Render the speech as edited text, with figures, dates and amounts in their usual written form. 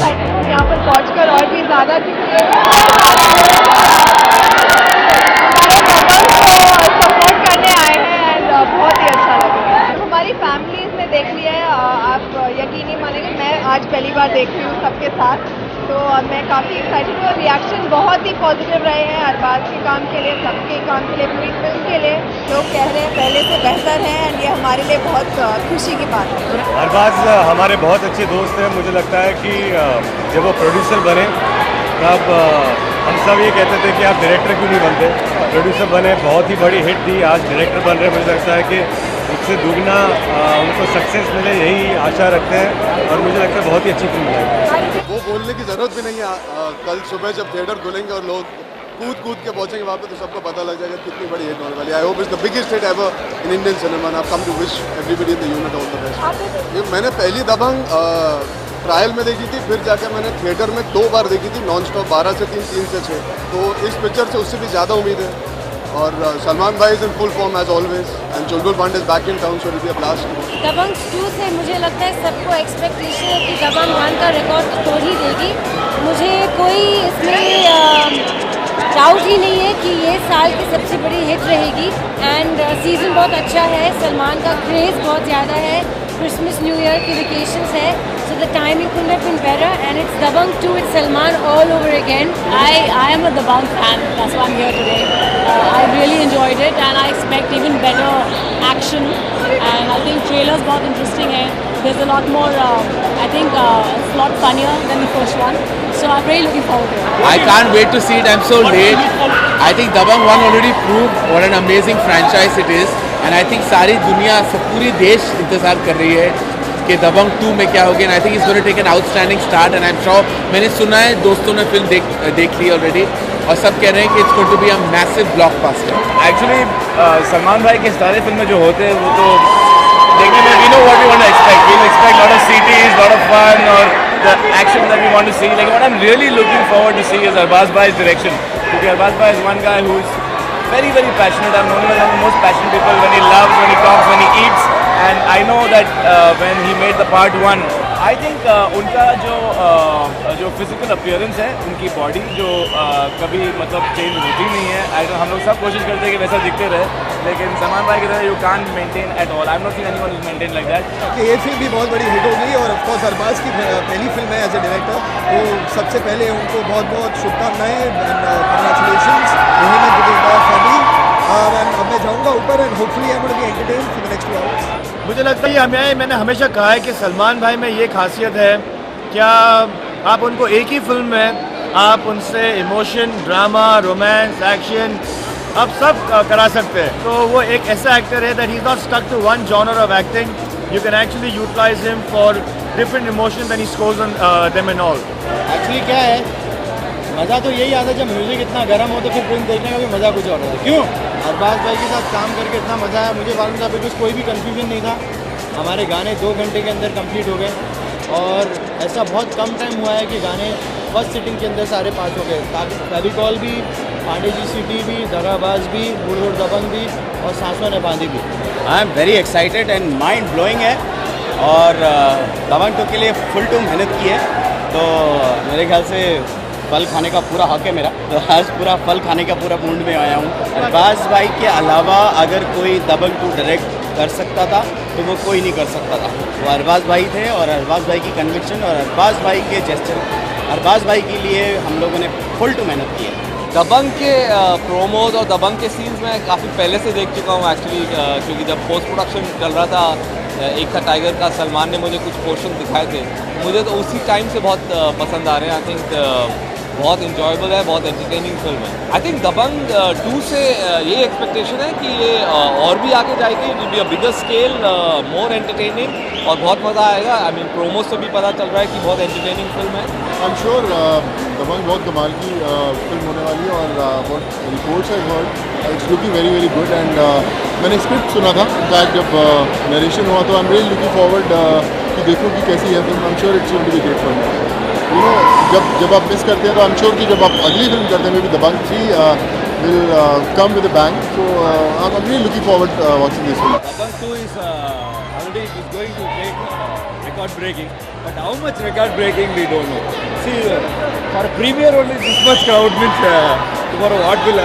Excited हूँ यहाँ पर पहुँचकर और भी ज़्यादा, क्योंकि सपोर्ट करने आए हैं एंड बहुत ही अच्छा लग रहा है। हमारी फैमिलीज ने देख लिया है, आप यकीन नहीं मानेंगे, मैं आज पहली बार देख रही हूँ सबके साथ, तो मैं काफ़ी एक्साइटेड हूँ। रिएक्शन बहुत ही पॉजिटिव रहे हैं अरबाज के काम के लिए, सबके काम के लिए, पूरी फिल्म के लिए। लोग कह रहे हैं पहले से बेहतर है एंड ये हमारे लिए बहुत खुशी की बात है। अरबाज हमारे बहुत अच्छे दोस्त हैं। मुझे लगता है कि जब वो प्रोड्यूसर बने तब हम सब ये कहते थे कि आप डायरेक्टर क्यों नहीं बनते। प्रोड्यूसर बने, बहुत ही बड़ी हिट थी, आज डायरेक्टर बन रहे हैं। मुझे लगता है कि उससे दुगना उनको सक्सेस मिले, यही आशा रखते हैं और मुझे लगता है बहुत ही अच्छी फिल्म है। वो बोलने की ज़रूरत भी नहीं है। कल सुबह जब थिएटर खुलेंगे और लोग कूद के पहुंचेंगे वहाँ पे, तो सबको पता लग जाएगा कितनी बड़ी हिट होने वाली है। I hope it's the biggest hit ever in Indian cinema and I come to wish everybody in the unit all the best. ये मैंने पहली दबंग ट्रायल में देखी थी, फिर जाकर मैंने थिएटर में 2 बार देखी थी नॉन स्टॉप, 12 से 3, 3 से 6। तो इस पिक्चर से उससे भी ज़्यादा उम्मीद है। और सलमान भाई is in full form as always and Chulbul Pandey is back in town, so it will be a blast. Dabangg 2 से मुझे लगता है सबको एक्सपेक्टेशन है कि दबंग 1 का रिकॉर्ड तो तोड़ ही देगी। मुझे कोई इसमें डाउट ही नहीं है कि ये साल की सबसे बड़ी हिट रहेगी। एंड सीज़न बहुत अच्छा है, सलमान का क्रेज़ बहुत ज़्यादा है, क्रिसमस न्यू ईयर की वेकेशंस है, so the timing couldn't have been better, and it's Dabangg 2 with Salman all over again. I am a Dabangg fan, that's why I'm here today. I really enjoyed it and I expect even better action, and I think trailers बहुत interesting है. There's a lot more, I think it's a lot funnier than the first one, so I'm really looking forward to it. I can't wait to see it, I'm so late. I think Dabangg 1 already proved what an amazing franchise it is, and I think सारी दुनिया, पूरी देश इंतज़ार कर रही है कि दबंग 2 में क्या होगी। And I think it's going to take an outstanding start and I am sure, मैंने सुना है दोस्तों ने फिल्म देख ली ऑलरेडी और सब कह रहे हैं कि it's going to be a massive blockbuster. Actually Salman भाई के सारे फिल्में जो होते हैं वो तो देखने में we know what we want to expect. We expect lot of सीटीज, लॉट ऑफ फन और the action that we want to see. लेकिन what I am really looking forward to see is Arbaaz भाई's डायरेक्शन, क्योंकि अरबाज भाई is one guy who is very passionate. I've known him as one of the most passionate people when he loves, when he talks, when he eats. And I know that when he made the part 1, I think उनका जो physical appearance है, उनकी body जो कभी मतलब change होती नहीं है। हम लोग सब कोशिश करते हैं कि वैसा दिखते रहे, लेकिन सलमान भाई की तरह you can't maintain at all. I am not seen anyone who maintain like that. ये फिल्म भी बहुत बड़ी हिट होगी और ऑफ कोर्स अरबाज की पहली फिल्म है एज ए डायरेक्टर, तो सबसे पहले उनको बहुत बहुत शुभकामनाएं एंड कंग्रेचुलेशंस। अब मैं जाऊंगा ऊपर and hopefully I am going to be entertained for the next 2 hours. मुझे लगता है मैंने हमेशा कहा है कि सलमान भाई में ये खासियत है, क्या आप उनको एक ही फिल्म में आप उनसे इमोशन, ड्रामा, रोमांस, एक्शन आप सब करा सकते हैं। तो वो एक ऐसा एक्टर है that he is not stuck to one genre of acting. You can actually utilise him for different emotions and he scores on them and all. Actually क्या है, मज़ा तो यही आता है जब म्यूज़िक इतना गर्म हो तो फिर फिल्म देखने का भी मज़ा कुछ और है। क्यों? अरबाज भाई के साथ काम करके इतना मज़ा आया, मुझे मालूम था बिकॉज कोई भी कन्फ्यूजन नहीं था। हमारे गाने 2 घंटे के अंदर कंप्लीट हो गए और ऐसा बहुत कम टाइम हुआ है कि गाने फर्स्ट सिटिंग के अंदर सारे पास हो गए। फेविकॉल भी, पांडे जी सिटी भी, दगाबाज भी, बुढ़ दबंग भी और सांसों ने बांधी भी। I am very excited and mind blowing है और दबंग 2 के लिए फुल टू मेहनत की है, तो मेरे ख्याल से फल खाने का पूरा हक है मेरा, तो आज पूरा फल खाने का पूरा मूड में आया हूँ। अरबाज भाई के अलावा अगर कोई दबंग 2 डायरेक्ट कर सकता था तो वो कोई नहीं कर सकता था। वो अरबाज भाई थे और अरबाज भाई की कन्विक्शन और अरबाज भाई के जेस्चर, अरबाज भाई के लिए हम लोगों ने फुल टू मेहनत की है। दबंग के प्रोमोज और दबंग के सीन्स मैं काफ़ी पहले से देख चुका हूँ एक्चुअली, क्योंकि जब पोस्ट प्रोडक्शन चल रहा था एक था टाइगर का, सलमान ने मुझे कुछ पोर्शन दिखाए थे, मुझे तो उसी टाइम से बहुत पसंद आ रहे हैं। आई थिंक बहुत इंजॉयबल है, बहुत एंटरटेनिंग फिल्म है। आई थिंक दबंग 2 से ये एक्सपेक्टेशन है कि ये और भी आगे जाएगी, it will be a bigger scale, more entertaining और बहुत मज़ा आएगा। आई मीन प्रोमो से भी पता चल रहा है कि बहुत एंटरटेनिंग फिल्म है। आई एम श्योर दबंग बहुत कमाल की फिल्म होने वाली है और बहुत reports I heard it's looking very very good and मैंने स्क्रिप्ट सुना था इनफैक्ट जब नरेशन हुआ, तो I am really looking forward कि देखूँ कि कैसी है film. I am sure it's going to be great for me. You know जब आप मिस करते हैं तो आई एम श्योर कि जब आप अगली फिल्म करते हैं may be Dabangg 3 will come with a bang, so I'm really looking forward watching this film. Dabangg 2 is already going to take record breaking, but how much record breaking we don't know. See, for a premiere only this much crowd means tomorrow what will happen?